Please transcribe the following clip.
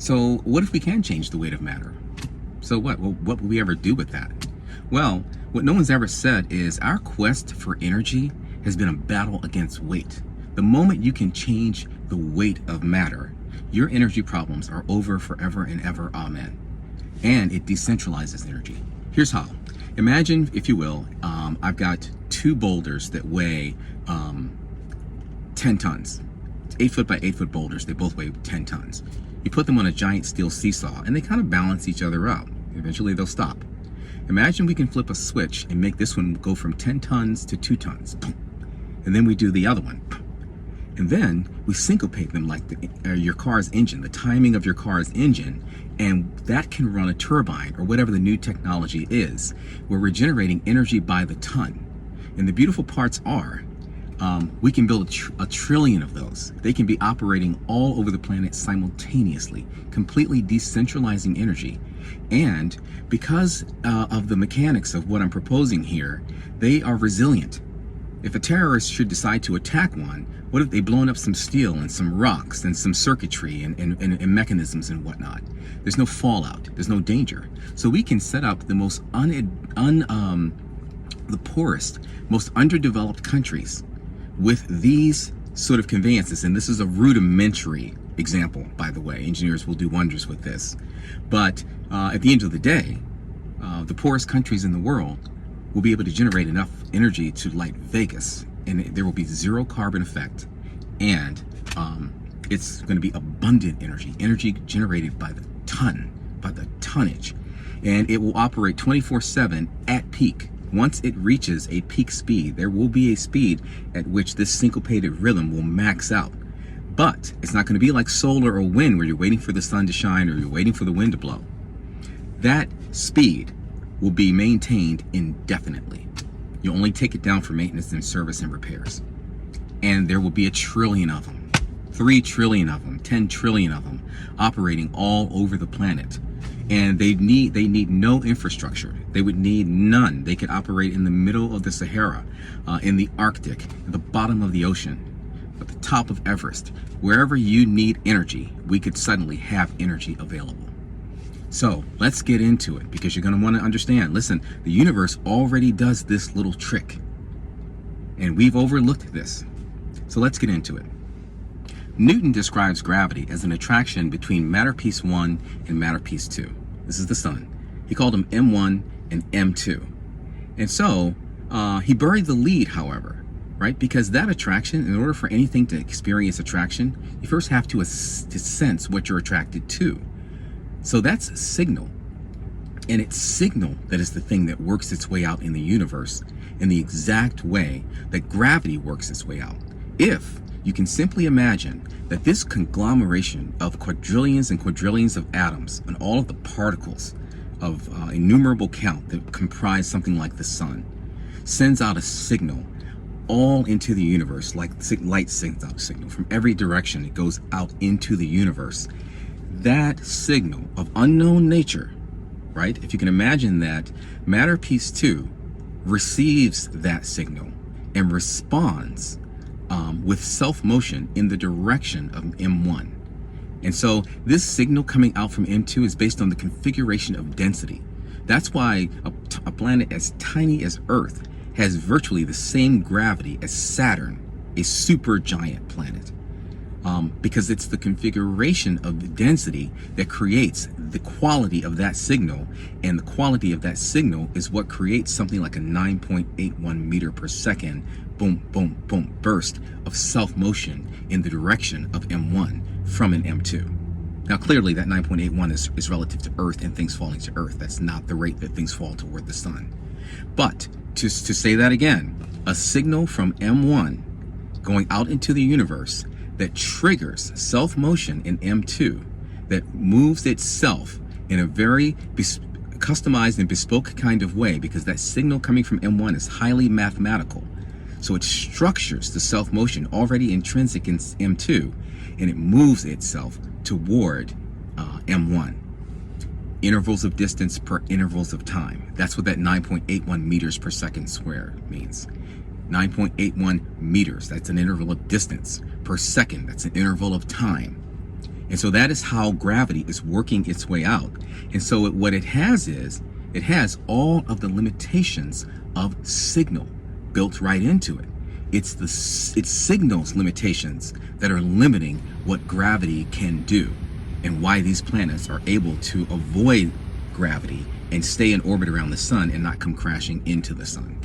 So what if we can change the weight of matter? So what? Well, what will we ever do with that? Well, what no one's ever said is our quest for energy has been a battle against weight. The moment you can change the weight of matter, your energy problems are over forever and ever, amen. And it decentralizes energy. Here's how. Imagine, if you will, I've got two boulders that weigh 10 tons. It's 8 foot by 8 foot boulders. They both weigh 10 tons. You put them on a giant steel seesaw and they kind of balance each other out. Eventually they'll stop. Imagine we can flip a switch and make this one go from 10 tons to 2 tons. And then we do the other one. And then we syncopate them like your car's engine, the timing of your car's engine, and that can run a turbine or whatever the new technology is, where we're generating energy by the ton. And the beautiful parts are, we can build a trillion of those. They can be operating all over the planet simultaneously, completely decentralizing energy. And because of the mechanics of what I'm proposing here, they are resilient. If a terrorist should decide to attack one, what if they blown up some steel and some rocks and some circuitry and mechanisms and whatnot? There's no fallout. There's no danger. So we can set up the most the poorest, most underdeveloped countries with these sort of conveyances. And this is a rudimentary example, by the way. Engineers will do wonders with this. But at the end of the day, the poorest countries in the world will be able to generate enough energy to light Vegas, and there will be zero carbon effect, and it's going to be abundant energy generated by the ton, by the tonnage, and it will operate 24/7 at peak. Once it reaches a peak speed, there will be a speed at which this syncopated rhythm will max out. But it's not going to be like solar or wind where you're waiting for the sun to shine or you're waiting for the wind to blow. That speed will be maintained indefinitely. You only take it down for maintenance and service and repairs. And there will be 1 trillion of them, 3 trillion of them, 10 trillion of them operating all over the planet. And they need no infrastructure. They would need none. They could operate in the middle of the Sahara, in the Arctic, at the bottom of the ocean, at the top of Everest. Wherever you need energy, we could suddenly have energy available. So let's get into it, because you're going to want to understand. Listen, the universe already does this little trick, and we've overlooked this. So let's get into it. Newton describes gravity as an attraction between matter piece 1 and matter piece 2. This is the sun. He called them M1 and M2. And so he buried the lead, however, right? Because that attraction, in order for anything to experience attraction, you first have to sense what you're attracted to. So that's a signal, and it's signal that is the thing that works its way out in the universe in the exact way that gravity works its way out. If you can simply imagine that this conglomeration of quadrillions and quadrillions of atoms and all of the particles of innumerable count that comprise something like the sun sends out a signal all into the universe, like light sends out a signal from every direction. It goes out into the universe. That signal of unknown nature, right? If you can imagine that matter piece 2 receives that signal and responds with self-motion in the direction of M1. And so this signal coming out from M2 is based on the configuration of density. That's why a planet as tiny as Earth has virtually the same gravity as Saturn, a supergiant planet. Because it's the configuration of the density that creates the quality of that signal, and the quality of that signal is what creates something like a 9.81 meter per second boom, boom, boom burst of self-motion in the direction of M1 from an M2. Now clearly that 9.81 is relative to Earth and things falling to Earth. That's not the rate that things fall toward the sun. But to say that again, a signal from M1 going out into the universe that triggers self-motion in M2, that moves itself in a very customized and bespoke kind of way, because that signal coming from M1 is highly mathematical. So it structures the self-motion already intrinsic in M2, and it moves itself toward M1. Intervals of distance per intervals of time. That's what that 9.81 meters per second square means. 9.81 meters, that's an interval of distance. Per second, that's an interval of time. And so that is how gravity is working its way out. And so what it has is, it has all of the limitations of signal built right into it. It's signal's limitations that are limiting what gravity can do, and why these planets are able to avoid gravity and stay in orbit around the sun and not come crashing into the sun.